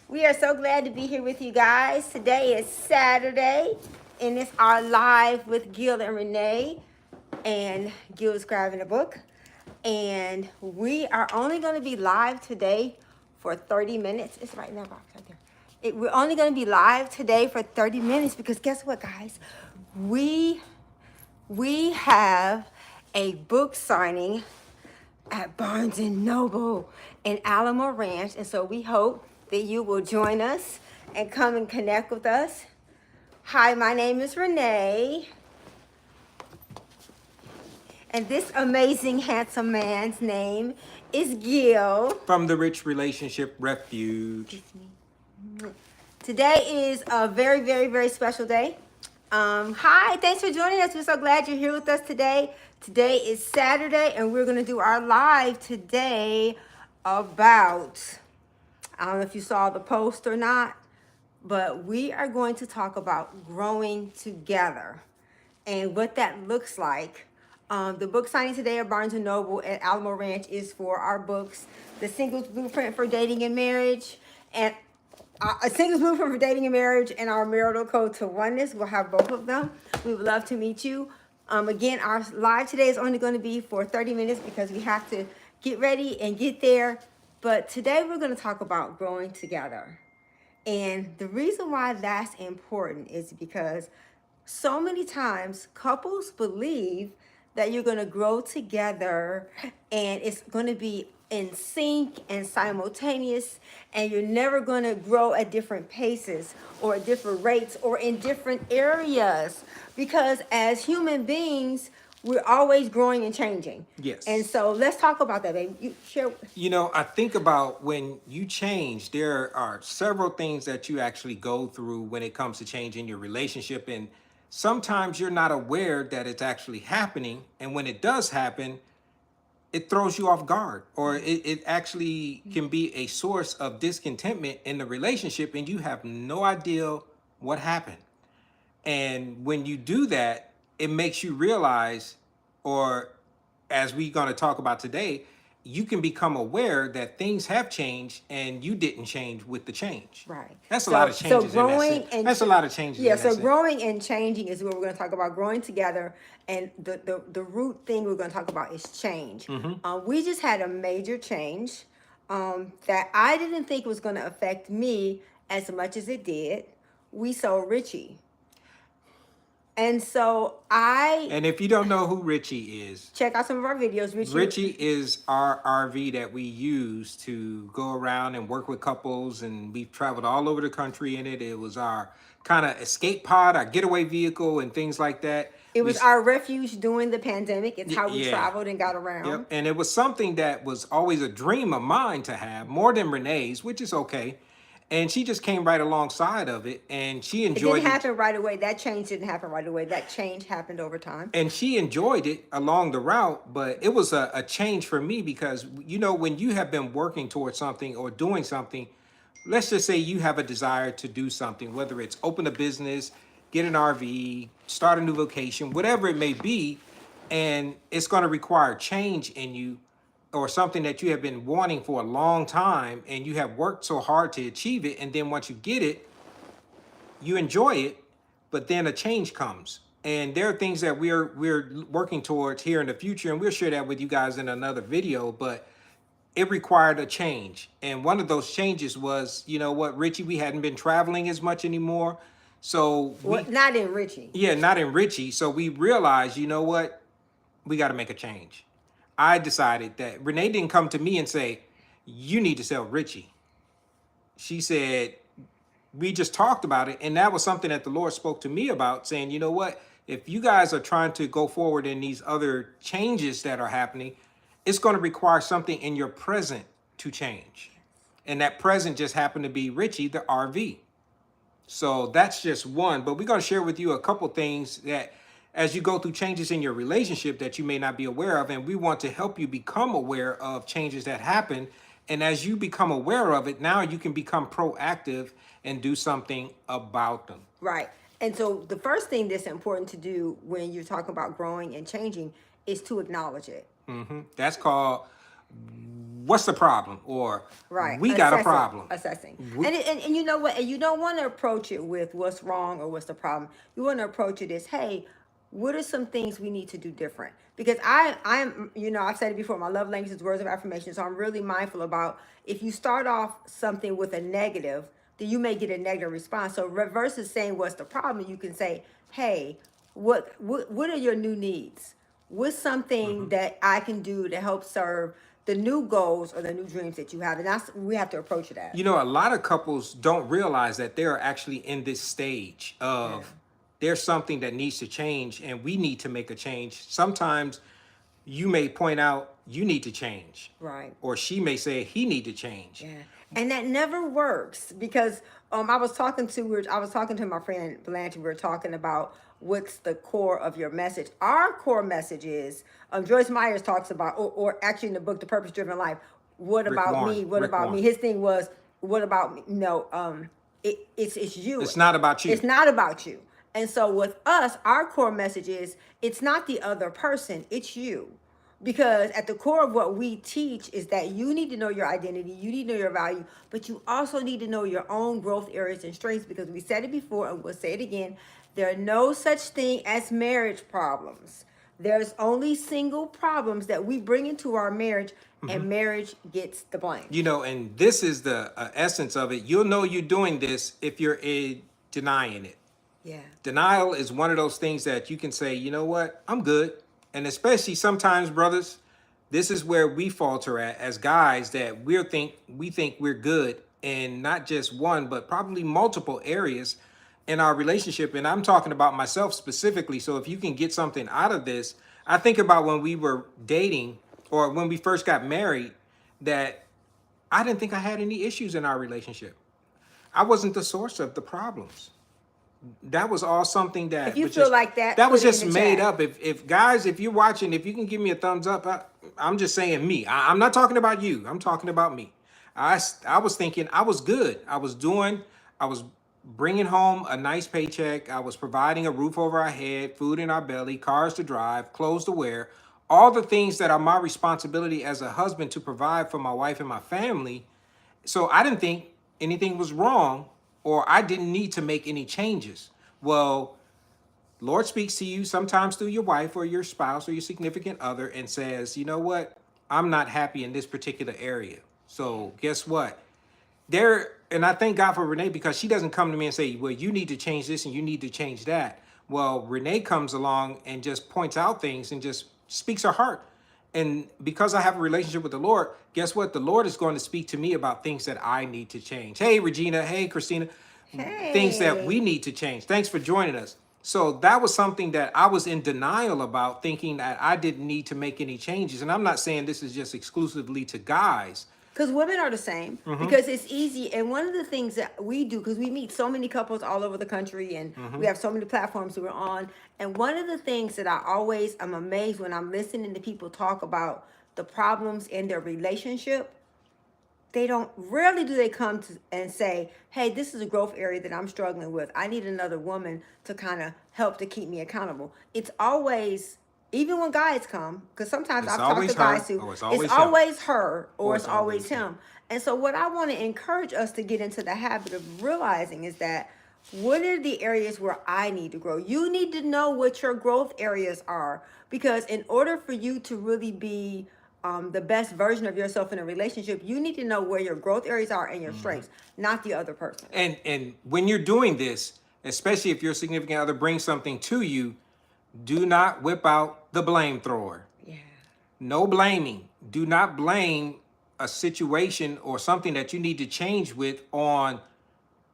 We are so glad to be here with you guys. Today is Saturday, and it's our live with Gil and Renee. And Gil is grabbing a book. And we are only going to be live today for 30 minutes. It's right in that box right there. We're only going to be live today for 30 minutes because guess what, guys? We have a book signing at Barnes and Noble in Alamo Ranch. And so we hope that you will join us and come and connect with us. Hi, my name is Renee. And this amazing, handsome man's name is Gil. From the Rich Relationship Refuge. Today is a very, very, very special day. Hi, thanks for joining us. We're so glad you're here with us today. Today is Saturday, and we're going to do our live today about, I don't know if you saw the post or not, but we are going to talk about growing together and what that looks like. The book signing today at Barnes & Noble at Alamo Ranch is for our books, The Singles Blueprint for Dating and Marriage, and a Singles Blueprint for Dating and Marriage, and our Marital Code to Oneness. We'll have both of them. We would love to meet you. Again, our live today is only going to be for 30 minutes because we have to get ready and get there. But today we're going to talk about growing together. And the reason why that's important is because so many times couples believe that you're going to grow together and it's going to be in sync and simultaneous, and you're never going to grow at different paces or at different rates or in different areas, because as human beings we're always growing and changing. Yes. And so let's talk about that, baby. You share. I think about when you change, there are several things that you actually go through when it comes to changing your relationship. And sometimes you're not aware that it's actually happening. And when it does happen, it throws you off guard, or it actually can be a source of discontentment in the relationship, and you have no idea what happened. And when you do that, it makes you realize, or as we're going to talk about today, you can become aware that things have changed and you didn't change with the change. Right. That's a lot of changes. So growing and that's a lot of changes. Yeah. So growing and changing is what we're going to talk about. Growing together, and the root thing we're going to talk about is change. Mm-hmm. We just had a major change that I didn't think was going to affect me as much as it did. We sold Richie. And so And if you don't know who Richie is, check out some of our videos. Richie is our RV that we use to go around and work with couples, and we've traveled all over the country in it. It was our kind of escape pod, our getaway vehicle, and things like that. It was our refuge during the pandemic. It's how we Yeah. traveled and got around. Yep. And it was something that was always a dream of mine to have, more than Renee's, which is okay. And she just came right alongside of it, and she enjoyed it. It didn't happen right away. That change didn't happen right away. That change happened over time. And she enjoyed it along the route, but it was a change for me because, when you have been working towards something or doing something, let's just say you have a desire to do something, whether it's open a business, get an RV, start a new vocation, whatever it may be, and it's going to require change in you, or something that you have been wanting for a long time, and you have worked so hard to achieve it, and then once you get it, you enjoy it, but then a change comes. And there are things that we're working towards here in the future, and we'll share that with you guys in another video, but it required a change. And one of those changes was, Richie, we hadn't been traveling as much anymore. So not in Richie. Yeah, not in Richie. So we realized, we got to make a change. I decided that Renee didn't come to me and say, you need to sell Richie. She said, we just talked about it. And that was something that the Lord spoke to me about, saying, you know what, if you guys are trying to go forward in these other changes that are happening, it's going to require something in your present to change. And that present just happened to be Richie, the RV. So that's just one. But we're going to share with you a couple things that as you go through changes in your relationship that you may not be aware of. And we want to help you become aware of changes that happen. And as you become aware of it, now you can become proactive and do something about them. Right. And so the first thing that's important to do when you're talking about growing and changing is to acknowledge it. Mm-hmm. That's called what's the problem? Or Right. we got a problem. Assessing. We- And you know what? And you don't want to approach it with what's wrong or what's the problem. You want to approach it as, hey, what are some things we need to do different? Because I'm, I've said it before, my love language is words of affirmation. So I'm really mindful about if you start off something with a negative, then you may get a negative response. So versus saying what's the problem, you can say, hey, what are your new needs? What's something that I can do to help serve the new goals or the new dreams that you have? And that's we have to approach it as. You know, a lot of couples don't realize that they're actually in this stage of there's something that needs to change and we need to make a change. Sometimes you may point out you need to change. Right. Or she may say he need to change. Yeah. And that never works because I was talking to my friend Blanche. We were talking about what's the core of your message. Our core message is Joyce Myers talks about, or actually in the book The Purpose Driven Life, what Rick about Warren. me? What Rick about Warren. me? His thing was, what about me? No, it's you. It's not about you. It's not about you. And so with us, our core message is it's not the other person, it's you. Because at the core of what we teach is that you need to know your identity, you need to know your value, but you also need to know your own growth areas and strengths because we said it before and we'll say it again. There are no such thing as marriage problems. There's only single problems that we bring into our marriage and marriage gets the blame. You know, and this is the essence of it. You'll know you're doing this if you're denying it. Yeah. Denial is one of those things that you can say, you know what, I'm good. And especially sometimes, brothers, this is where we falter at as guys, that we think we're good in not just one, but probably multiple areas in our relationship. And I'm talking about myself specifically. So if you can get something out of this, I think about when we were dating or when we first got married, that I didn't think I had any issues in our relationship. I wasn't the source of the problems. That was all something that If you was feel just, like that, that was put it in just the made chat. up. If guys, if you're watching, if you can give me a thumbs up, I'm just saying me. I'm not talking about you. I'm talking about me. I was thinking I was good. I was bringing home a nice paycheck. I was providing a roof over our head, food in our belly, cars to drive, clothes to wear, all the things that are my responsibility as a husband to provide for my wife and my family. So I didn't think anything was wrong or I didn't need to make any changes. Well, Lord speaks to you sometimes through your wife or your spouse or your significant other and says, you know what? I'm not happy in this particular area. So guess what? And I thank God for Renee because she doesn't come to me and say, well, you need to change this and you need to change that. Well, Renee comes along and just points out things and just speaks her heart. And because I have a relationship with the Lord, guess what? The Lord is going to speak to me about things that I need to change. Hey, Regina. Hey, Christina. Things that we need to change. Thanks for joining us. So that was something that I was in denial about, thinking that I didn't need to make any changes. And I'm not saying this is just exclusively to guys. Because women are the same. Because it's easy. And one of the things that we do, because we meet so many couples all over the country and we have so many platforms that we're on. And one of the things that I'm amazed when I'm listening to people talk about the problems in their relationship, they don't rarely do they come to and say, hey, this is a growth area that I'm struggling with. I need another woman to kind of help to keep me accountable. It's always, even when guys come, because sometimes It's I've talked always to guys her, who or it's always it's him. always her or It's it's always always him. him. And so what I want to encourage us to get into the habit of realizing is that what are the areas where I need to grow? You need to know what your growth areas are, because in order for you to really be the best version of yourself in a relationship, you need to know where your growth areas are and your strengths, not the other person. And when you're doing this, especially if your significant other brings something to you, do not whip out the blame thrower. Yeah. No blaming. Do not blame a situation or something that you need to change with on,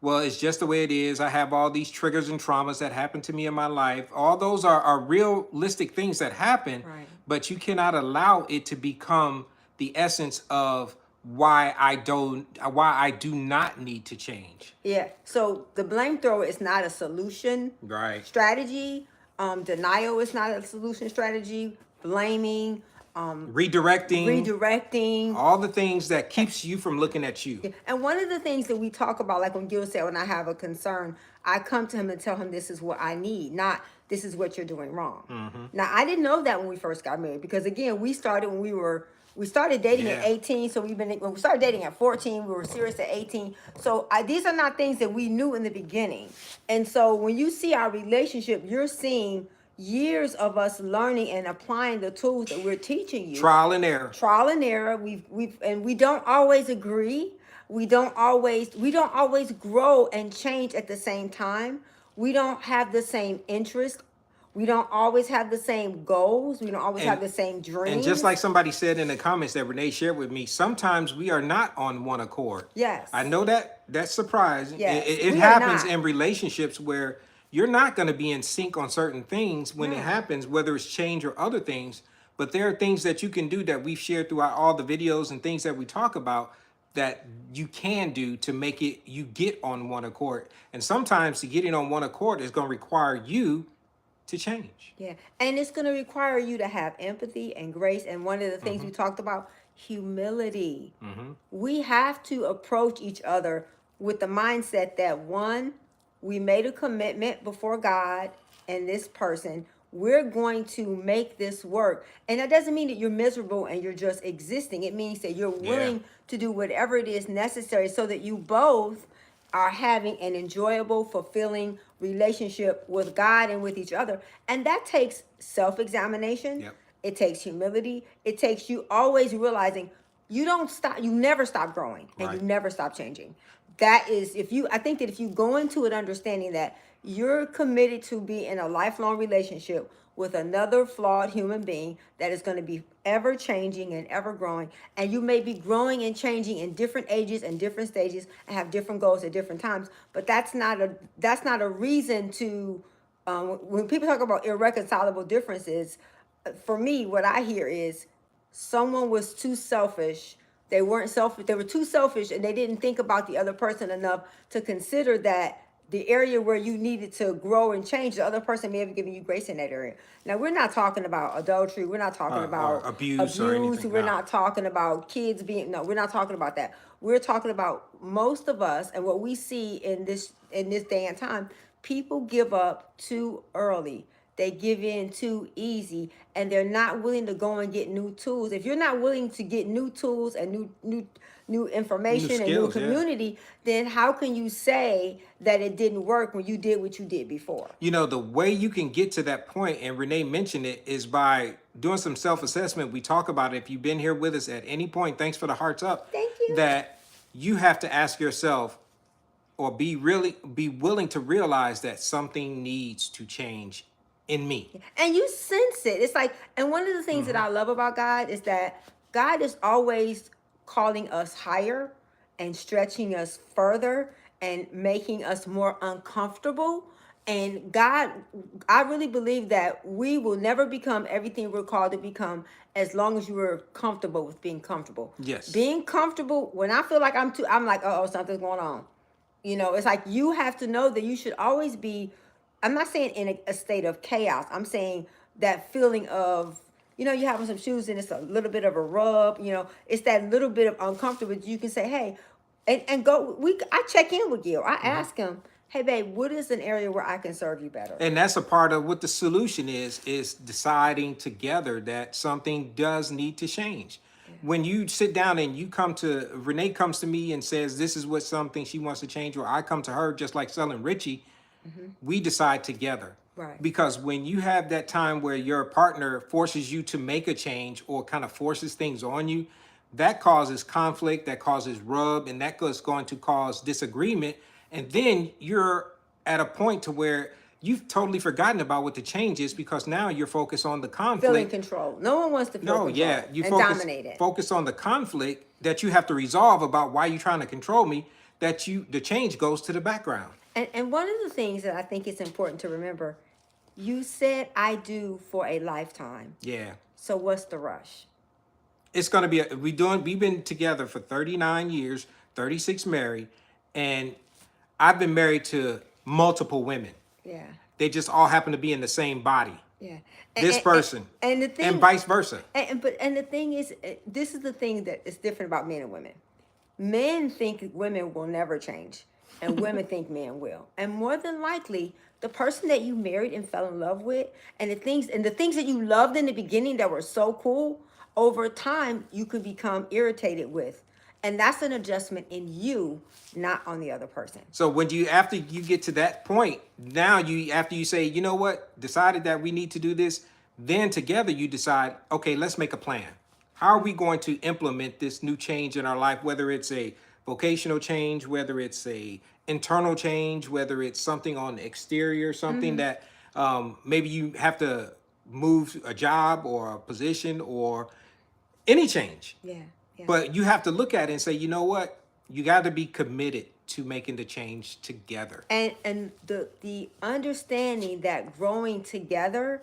well, it's just the way it is. I have all these triggers and traumas that happen to me in my life. All those are realistic things that happen, Right. but you cannot allow it to become the essence of why I do not need to change. Yeah. So the blame thrower is not a solution Right. strategy. Denial is not a solution strategy. Blaming, redirecting. All the things that keeps you from looking at you. Yeah. And one of the things that we talk about, like when Gil said, when I have a concern, I come to him and tell him this is what I need, not this is what you're doing wrong. Now, I didn't know that when we first got married, because again, we started when we were We started dating at Yeah. 18, so when we started dating at 14, we were serious at 18. So these are not things that we knew in the beginning. And so when you see our relationship, you're seeing years of us learning and applying the tools that we're teaching you. Trial and error. Trial and error. And we don't always agree. We don't always grow and change at the same time. We don't have the same interest. We don't always have the same goals. We don't always have And the same dreams. and just like somebody said in the comments that Renee shared with me, sometimes we are not on one accord. Yes. I know that's surprising. Yes, It we are happens not. in relationships where you're not going to be in sync on certain things when it No. happens, whether it's change or other things. But there are things that you can do that we've shared throughout all the videos and things that we talk about that you can do to make it you get on one accord. And sometimes to getting on one accord is going to require you to change. Yeah. And it's going to require you to have empathy and grace. And one of the things we talked about, humility. We have to approach each other with the mindset that one, we made a commitment before God and this person. We're going to make this work. And that doesn't mean that you're miserable and you're just existing. It means that you're willing to do whatever it is necessary so that you both are having an enjoyable, fulfilling relationship with God and with each other. And that takes self-examination. Yep. It takes humility. It takes you always realizing you never stop growing and Right. you never stop changing. That is, I think that if you go into it understanding that you're committed to be in a lifelong relationship with another flawed human being that is going to be ever changing and ever growing, and you may be growing and changing in different ages and different stages and have different goals at different times, but that's not a reason to when people talk about irreconcilable differences, for me what I hear is someone was too selfish. They weren't selfish. They were too selfish, and they didn't think about the other person enough to consider that the area where you needed to grow and change, the other person may have given you grace in that area. Now, we're not talking about adultery. We're not talking Or about abuse or anything, We're no. not talking about kids being, no, we're not talking about that. We're talking about most of us and what we see in this day and time, people give up too early. They give in too easy, and they're not willing to go and get new tools. If you're not willing to get new tools and new information and new skills, yeah. community, then how can you say that it didn't work when you did what you did before? You know, the way you can get to that point, and Renee mentioned it, is by doing some self-assessment. We talk about it. If you've been here with us at any point, thanks for the hearts up. Thank you. That you have to ask yourself, or be willing to realize that something needs to change in me. And you sense it. It's like, and one of the things that I love about God is that God is always calling us higher and stretching us further and making us more uncomfortable. And God, I really believe that we will never become everything we're called to become as long as you are comfortable with being comfortable. Yes. Being comfortable, when I feel like I'm like, oh, something's going on. It's like you have to know that you should always be, I'm not saying in a state of chaos. I'm saying that feeling of, you're having some shoes and it's a little bit of a rub, it's that little bit of uncomfortable. You can say, hey, and go, I check in with Gil. I ask him, hey, babe, what is an area where I can serve you better? And that's a part of what the solution is deciding together that something does need to change. When you sit down and Renee comes to me and says, this is what something she wants to change, or I come to her, just like selling Richie, we decide together. Right. Because when you have that time where your partner forces you to make a change or kind of forces things on you, that causes conflict, that causes rub, and that is going to cause disagreement. And then you're at a point to where you've totally forgotten about what the change is, because now you're focused on the conflict. Feeling control. No one wants to feel control You and dominate it. focus on the conflict that you have to resolve about why you're trying to control me, the change goes to the background. And one of the things that I think is important to remember, you said I do for a lifetime. Yeah. So what's the rush? It's going to be, we've been together for 39 years, 36 married, and I've been married to multiple women. Yeah. They just all happen to be in the same body. Yeah. This person. And the thing, and vice versa. And the thing is, this is the thing that is different about men and women. Men think women will never change, and women think men will. And more than likely, the person that you married and fell in love with, and the things that you loved in the beginning that were so cool, over time you can become irritated with. And that's an adjustment in you, not on the other person. So when you after you get to that point, now you after you say, you know what, decided that we need to do this, then together you decide, okay, let's make a plan. How are we going to implement this new change in our life, whether it's a vocational change, whether it's a internal change, whether it's something on the exterior, something that maybe you have to move a job or a position or any change. Yeah, yeah. But you have to look at it and say, you know what? You got to be committed to making the change together. And the understanding that growing together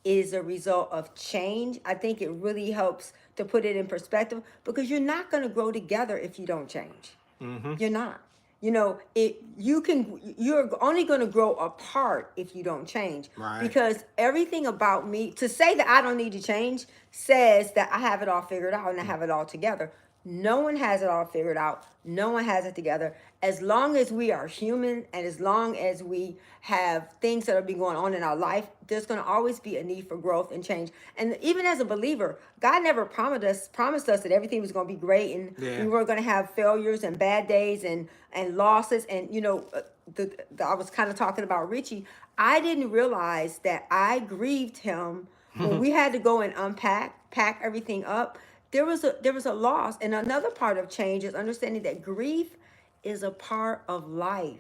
is a result of change, I think it really helps to put it in perspective, because you're not going to grow together if you don't change. You're not. You know, you're only going to grow apart if you don't change. Right. Because everything about me, to say that I don't need to change, says that I have it all figured out and I have it all together. No one has it all figured out. No one has it together. As long as we are human and as long as we have things that are being going on in our life, there's going to always be a need for growth and change. And even as a believer, God never promised us that everything was going to be great and we weren't going to have failures and bad days and losses. And you know, I was kind of talking about Richie. I didn't realize that I grieved him when we had to go and pack everything up. There was a loss. And another part of change is understanding that grief is a part of life.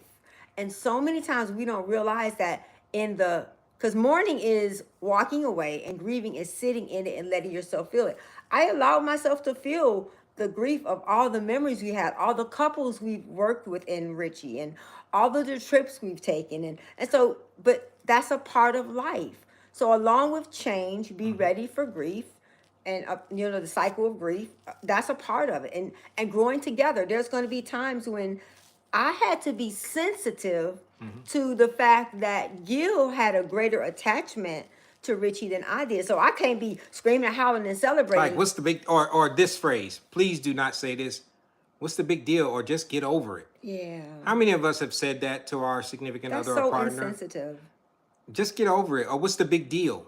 And so many times we don't realize that because mourning is walking away and grieving is sitting in it and letting yourself feel it. I allowed myself to feel the grief of all the memories we had, all the couples we've worked with in Richie, and all of the trips we've taken. And so, but that's a part of life. So along with change, be ready for grief. And you know, the cycle of grief, that's a part of it. And growing together, there's going to be times when I had to be sensitive to the fact that Gil had a greater attachment to Richie than I did. So I can't be screaming, howling, and celebrating. Like, what's the big, or this phrase, please do not say this. What's the big deal? Or just get over it. Yeah. How many of us have said that to our significant That's other or so partner? insensitive. Just get over it. Or what's the big deal?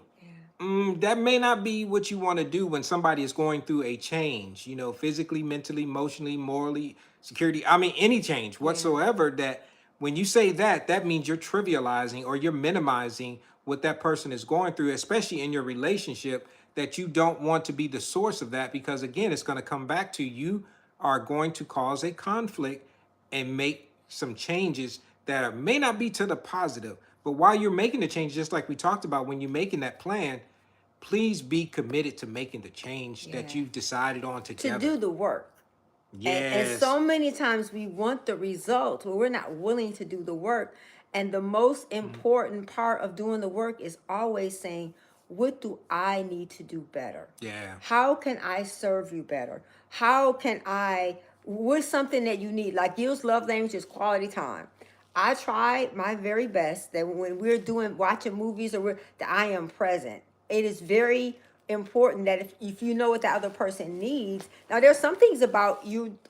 That may not be what you want to do when somebody is going through a change, you know, physically, mentally, emotionally, morally, security. I mean, any change whatsoever. That when you say that, that means you're trivializing or you're minimizing what that person is going through, especially in your relationship, that you don't want to be the source of that, because again, it's going to come back to you are going to cause a conflict and make some changes that may not be to the positive. But while you're making the change, just like we talked about, when you're making that plan, please be committed to making the change that you've decided on together. To do the work. Yes. And so many times we want the results, but we're not willing to do the work. And the most important part of doing the work is always saying, what do I need to do better? Yeah. How can I serve you better? What's something that you need? Like Gil's love language is quality time. I try my very best that when we're watching movies that I am present. It is very important that if you know what the other person needs. Now there's some things about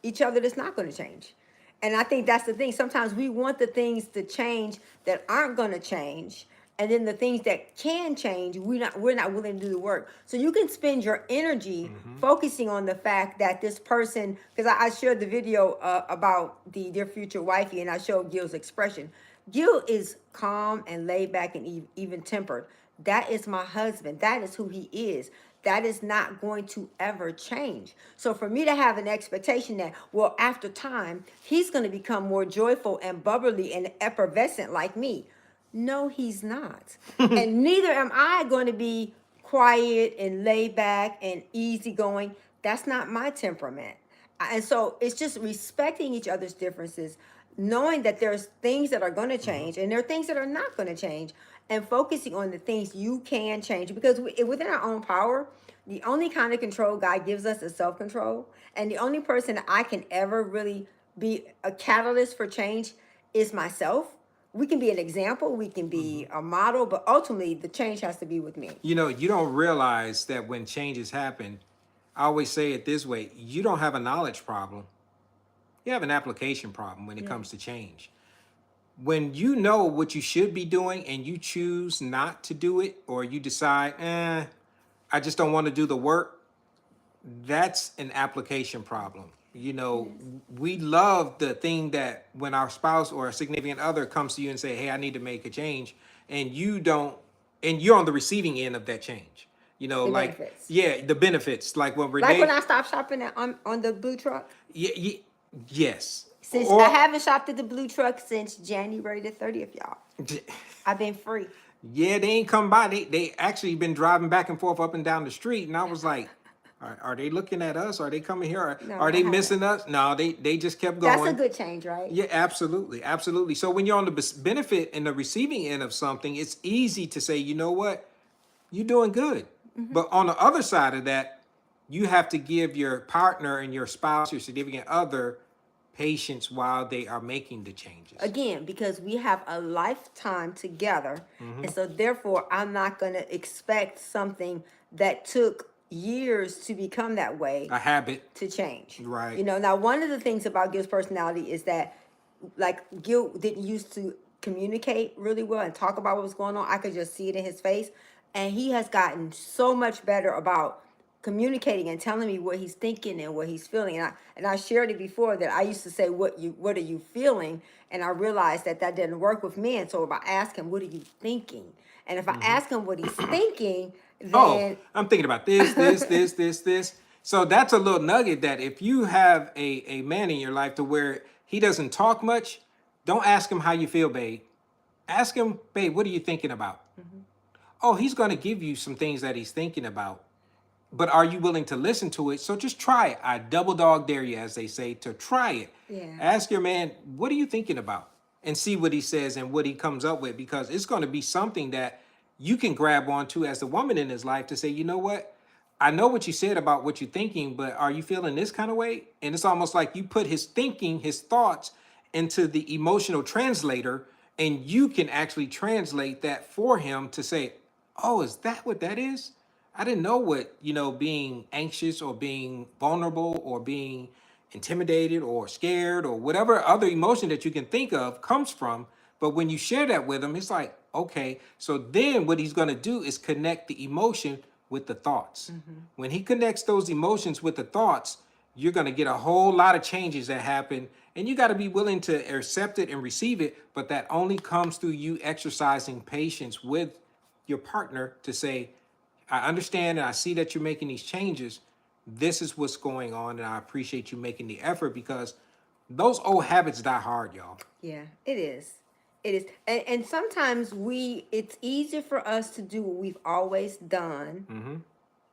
each other that's not going to change. And I think that's the thing. Sometimes we want the things to change that aren't going to change. And then the things that can change, we're not willing to do the work. So you can spend your energy focusing on the fact that this person, because I shared the video about the dear future wifey, and I showed Gil's expression. Gil is calm and laid back and even tempered. That is my husband. That is who he is. That is not going to ever change. So for me to have an expectation that, well, after time, he's going to become more joyful and bubbly and effervescent like me. No, he's not. And neither am I going to be quiet and laid back and easygoing. That's not my temperament. And so it's just respecting each other's differences, knowing that there's things that are going to change and there are things that are not going to change, and focusing on the things you can change, because within our own power, the only kind of control God gives us is self-control. And the only person that I can ever really be a catalyst for change is myself. We can be an example, we can be a model, but ultimately the change has to be with me. You know, you don't realize that when changes happen, I always say it this way, you don't have a knowledge problem. You have an application problem when it comes to change. When you know what you should be doing and you choose not to do it, or you decide, I just don't want to do the work, that's an application problem. You know, we love the thing that when our spouse or a significant other comes to you and say, "Hey, I need to make a change," and you don't, and you're on the receiving end of that change. You know, The like benefits. yeah, the benefits. Like when Like when Renee, I stopped shopping on the blue truck. yes, Since I or haven't shopped at the blue truck since January the 30th, y'all. I've been free. yeah, they ain't come by. They actually been driving back and forth up and down the street, and I was like, are they looking at us? Are they coming here? No, Are I they haven't. missing us? No, they just kept That's a going. good change, right? Yeah, absolutely, absolutely. So when you're on the benefit and the receiving end of something, it's easy to say, you know what, you're doing good. But on the other side of that, you have to give your partner and your spouse, your significant other, patience while they are making the changes. Again, because we have a lifetime together. Mm-hmm. And so therefore I'm not gonna expect something that took years to become that way A habit, to change. right? Now one of the things about Gil's personality is that like Gil didn't used to communicate really well and talk about what was going on. I could just see it in his face. And he has gotten so much better about communicating and telling me what he's thinking and what he's feeling. And I shared it before that I used to say, what are you feeling? And I realized that that didn't work with me. And so if I ask him, what are you thinking? And if I ask him what he's thinking, Oh, then I'm thinking about this. So that's a little nugget that if you have a man in your life to where he doesn't talk much, don't ask him how you feel, babe. Ask him, babe, what are you thinking about? Oh, he's going to give you some things that he's thinking about. But are you willing to listen to it? So just try it. I double dog dare you, as they say, to try it. yeah. Ask your man, what are you thinking about? And see what he says and what he comes up with, because it's going to be something that you can grab onto as the woman in his life to say, you know what? I know what you said about what you're thinking, but are you feeling this kind of way? And it's almost like you put his thinking, his thoughts into the emotional translator, and you can actually translate that for him to say, oh, is that what that is? I didn't know what, being anxious or being vulnerable or being intimidated or scared or whatever other emotion that you can think of comes from. But when you share that with him, it's like, okay, so then what he's going to do is connect the emotion with the thoughts. When he connects those emotions with the thoughts, you're going to get a whole lot of changes that happen. And you got to be willing to accept it and receive it. But that only comes through you exercising patience with your partner to say, I understand and I see that you're making these changes. This is what's going on, and I appreciate you making the effort, because those old habits die hard, y'all. Yeah, it is. It is. And sometimes it's easier for us to do what we've always done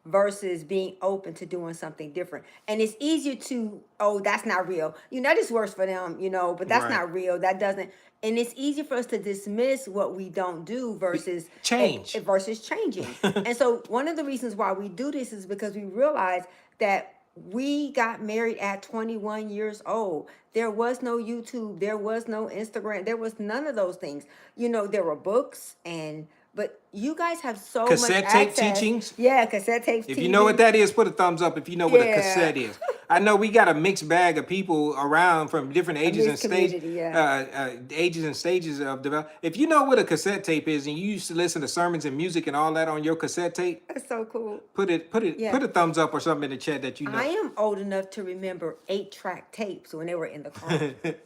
versus being open to doing something different. And it's easier to, oh, that's not real. That just works for them, but that's Right. not real. That doesn't. And it's easier for us to dismiss what we don't do versus Change. versus changing. And so one of the reasons why we do this is because we realize that we got married at 21 years old. There was no YouTube, there was no Instagram, there was none of those things. There were books but you guys have so much Cassette tape access. teachings. Yeah, cassette tapes. If TV. you know what that is, put a thumbs up if you know what a Yeah. cassette is. I know we got a mixed bag of people around from different ages and mixed stages, community, yeah. ages and stages of development. If you know what a cassette tape is and you used to listen to sermons and music and all that on your cassette tape, That's so cool. put Yeah. a thumbs up or something in the chat that you know. I am old enough to remember 8-track tapes when they were in the car.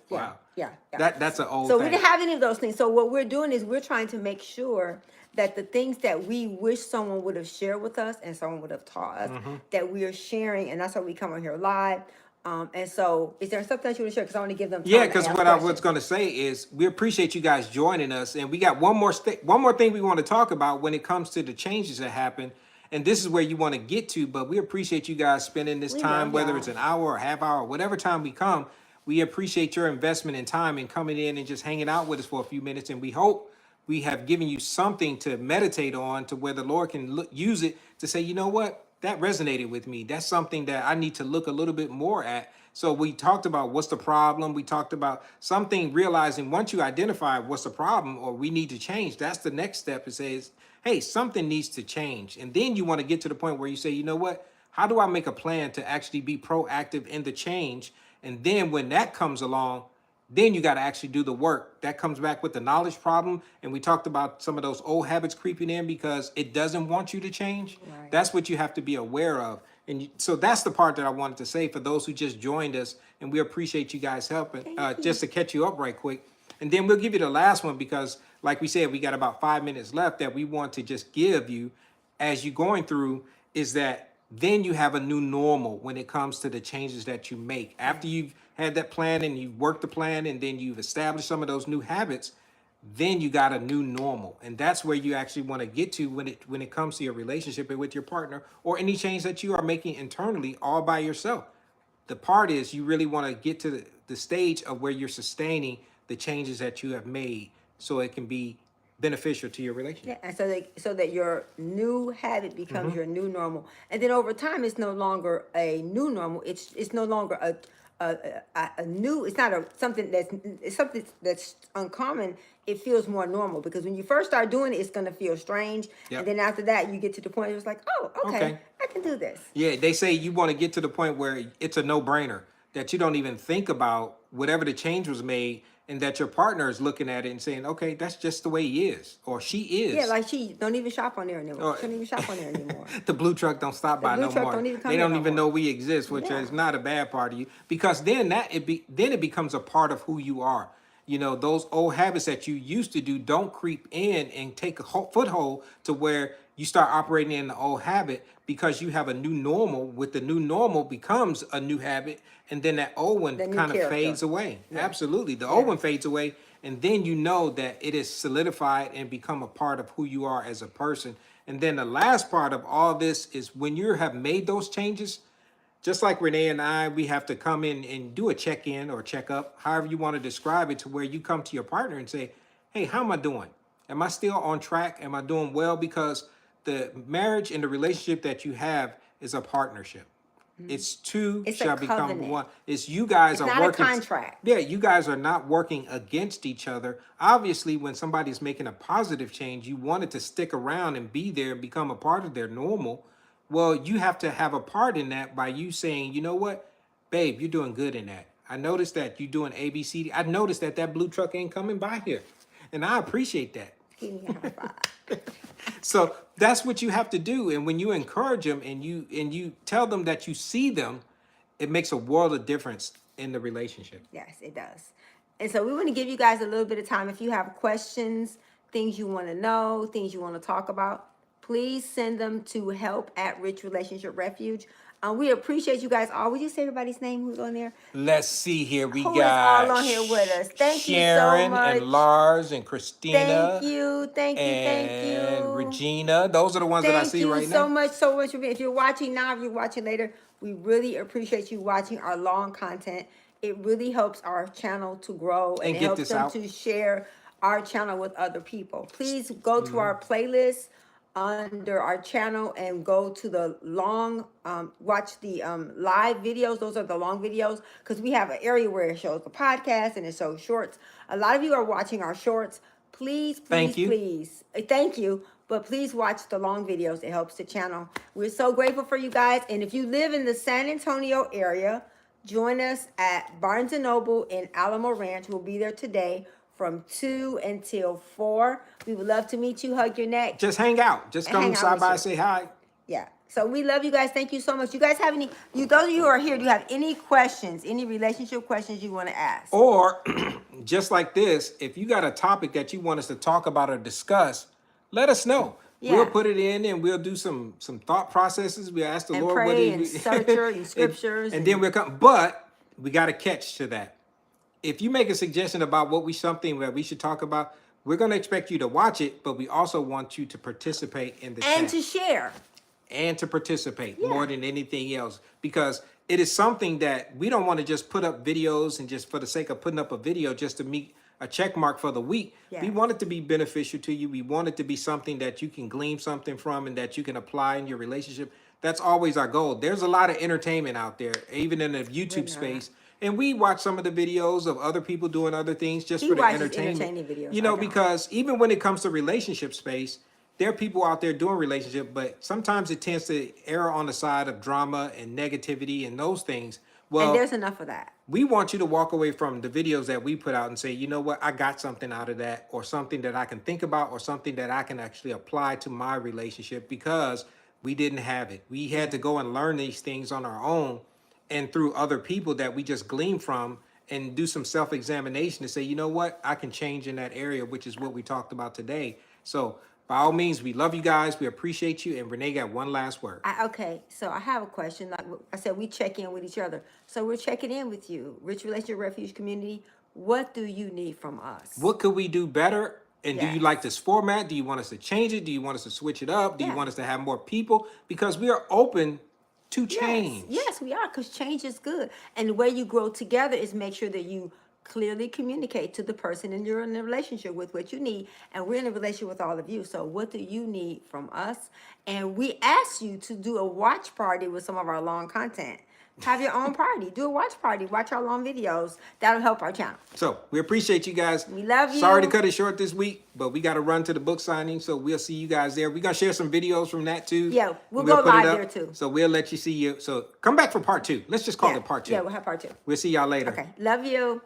Wow. Yeah. That's an old So thing. we didn't have any of those things. So what we're doing is we're trying to make sure that the things that we wish someone would have shared with us and someone would have taught us, that we are sharing, and that's why we come on here live. And so is there something that you want to share? Because I want to give them time Yeah, to because ask what I was questions. going to say is we appreciate you guys joining us, and we got one more thing we want to talk about when it comes to the changes that happen, and this is where you want to get to. But we appreciate you guys spending this We time, love whether y'all. it's an hour or a half hour, whatever time we come. We appreciate your investment in time and coming in and just hanging out with us for a few minutes, and we hope we have given you something to meditate on, to where the Lord can use it to say, you know what, that resonated with me. That's something that I need to look a little bit more at. So we talked about what's the problem. We talked about something, realizing once you identify what's the problem or we need to change, that's the next step. It says, hey, something needs to change. And then you want to get to the point where you say, you know what, how do I make a plan to actually be proactive in the change? And then when that comes along, then you got to actually do the work. That comes back with the knowledge problem. And we talked about some of those old habits creeping in because it doesn't want you to change. Right. That's what you have to be aware of. So that's the part that I wanted to say for those who just joined us, and we appreciate you guys helping. Just to catch you up right quick, and then we'll give you the last one because, like we said, we got about 5 minutes left that we want to just give you as you're going through. Is that then you have a new normal when it comes to the changes that you make after you've had that plan and you've worked the plan and then you've established some of those new habits. Then you got a new normal, and that's where you actually want to get to when it comes to your relationship with your partner or any change that you are making internally all by yourself. The part is you really want to get to the stage of where you're sustaining the changes that you have made so it can be beneficial to your relationship. Yeah, and so that your new habit becomes your new normal, and then over time, it's no longer a new normal. It's no longer a new. It's not a something that's it's something that's uncommon. It feels more normal because when you first start doing it, it's gonna feel strange, Yep. and then after that, you get to the point where it's like, oh, okay, Okay. I can do this. Yeah, they say you want to get to the point where it's a no-brainer, that you don't even think about whatever the change was made, and that your partner is looking at it and saying, okay, that's just the way he is or she is. Yeah, like she don't even shop on there anymore. Or- She don't even shop on there anymore. The blue truck don't stop by blue no truck more. don't even come They here don't no even more. know we exist, which Yeah. is not a bad part of you, because then it becomes a part of who you are. You know, those old habits that you used to do don't creep in and take a foothold to where you start operating in the old habit, because you have a new normal. With the new normal becomes a new habit, and then that old one The new kind of character. fades away. Yeah. Absolutely, the old Yeah. one fades away, and then you know that it is solidified and become a part of who you are as a person. And then the last part of all this is when you have made those changes, just like Renee and I, we have to come in and do a check-in or check-up, however you want to describe it, to where you come to your partner and say, hey, how am I doing? Am I still on track? Am I doing well? Because the marriage and the relationship that you have is a partnership. It's two It's a shall become covenant. one. It's you guys It's are not a working. contract. Yeah, you guys are not working against each other. Obviously, when somebody's making a positive change, you want it to stick around and be there and become a part of their normal. Well, you have to have a part in that by you saying, you know what, babe, you're doing good in that. I noticed that you're doing A, B, C, D. I noticed that that blue truck ain't coming by here. And I appreciate that. Give me a high five. So that's what you have to do. And when you encourage them and you tell them that you see them, it makes a world of difference in the relationship. Yes, it does. And so we want to give you guys a little bit of time. If you have questions, things you want to know, things you want to talk about, please send them to help@Rich Relationship Refuge. We appreciate you guys all. Would you say everybody's name who's on there? Let's see here. We Who is got all on here with us? Thank you so Sharon much. and Lars and Christina. Thank you, thank you, thank and you. Regina. Those are the ones that I Thank see you right so now. much, so much. If you're watching now, if you're watching later, we really appreciate you watching our long content. It really helps our channel to grow, and And it get helps this them out. to share our channel with other people. Please go to our playlist under our channel and go to the long, watch the live videos. Those are the long videos, because we have an area where it shows the podcast and it shows shorts. A lot of you are watching our shorts. Please, Thank please, you. please. Thank you. But please watch the long videos. It helps the channel. We're so grateful for you guys. And if you live in the San Antonio area, join us at Barnes & Noble in Alamo Ranch. We'll be there today from 2 until 4. We would love to meet you. Hug your neck. Just hang out. Just Hang come out stop with by, you. say hi. Yeah. So we love you guys. Thank you so much. You guys have those of you who are here, do you have any questions, any relationship questions you want to ask? Or just like this, if you got a topic that you want us to talk about or discuss, let us know. Yeah. We'll put it in and we'll do some thought processes. We'll ask the And Lord pray what and search in scriptures and then we'll come. But we got a catch to that. If you make a suggestion about something that we should talk about, we're going to expect you to watch it, but we also want you to participate in the and chat. to share. And to participate Yeah. more than anything else, because it is something that we don't want to just put up videos and just for the sake of putting up a video just to meet a check mark for the week. Yeah. We want it to be beneficial to you. We want it to be something that you can glean something from and that you can apply in your relationship. That's always our goal. There's a lot of entertainment out there, even in the YouTube space. And we watch some of the videos of other people doing other things just He for the watches entertainment. entertaining videos. You I know, don't. because even when it comes to relationship space, there are people out there doing relationship, but sometimes it tends to err on the side of drama and negativity and those things. Well, And there's enough of that. we want you to walk away from the videos that we put out and say, you know what, I got something out of that, or something that I can think about, or something that I can actually apply to my relationship, because We didn't have it. We had to go and learn these things on our own and through other people that we just glean from and do some self-examination to say, you know what, I can change in that area, which is what we talked about today. So by all means, we love you guys. We appreciate you. And Renee got one last word. Okay, so I have a question. Like I said, we check in with each other. So we're checking in with you, Rich Relationship Refuge community. What do you need from us? What could we do better? And do you Yes. like this format? Do you want us to change it? Do you want us to switch it up? Do you Yeah. want us to have more people? Because we are open to change. Yes, we are, because change is good. And the way you grow together is make sure that you clearly communicate to the person and you're in a relationship with what you need. And we're in a relationship with all of you. So what do you need from us? And we ask you to do a watch party with some of our long content. Have your own party. Do a watch party. Watch our long videos. That'll help our channel. So we appreciate you guys. We love you. Sorry to cut it short this week, but we got to run to the book signing. So we'll see you guys there. We're going to share some videos from that too. Yeah, we'll And go put it live up. there too. So we'll let you see you. So come back for part 2. Let's just call Yeah. it part 2. Yeah, we'll have part 2. We'll see y'all later. Okay. Love you.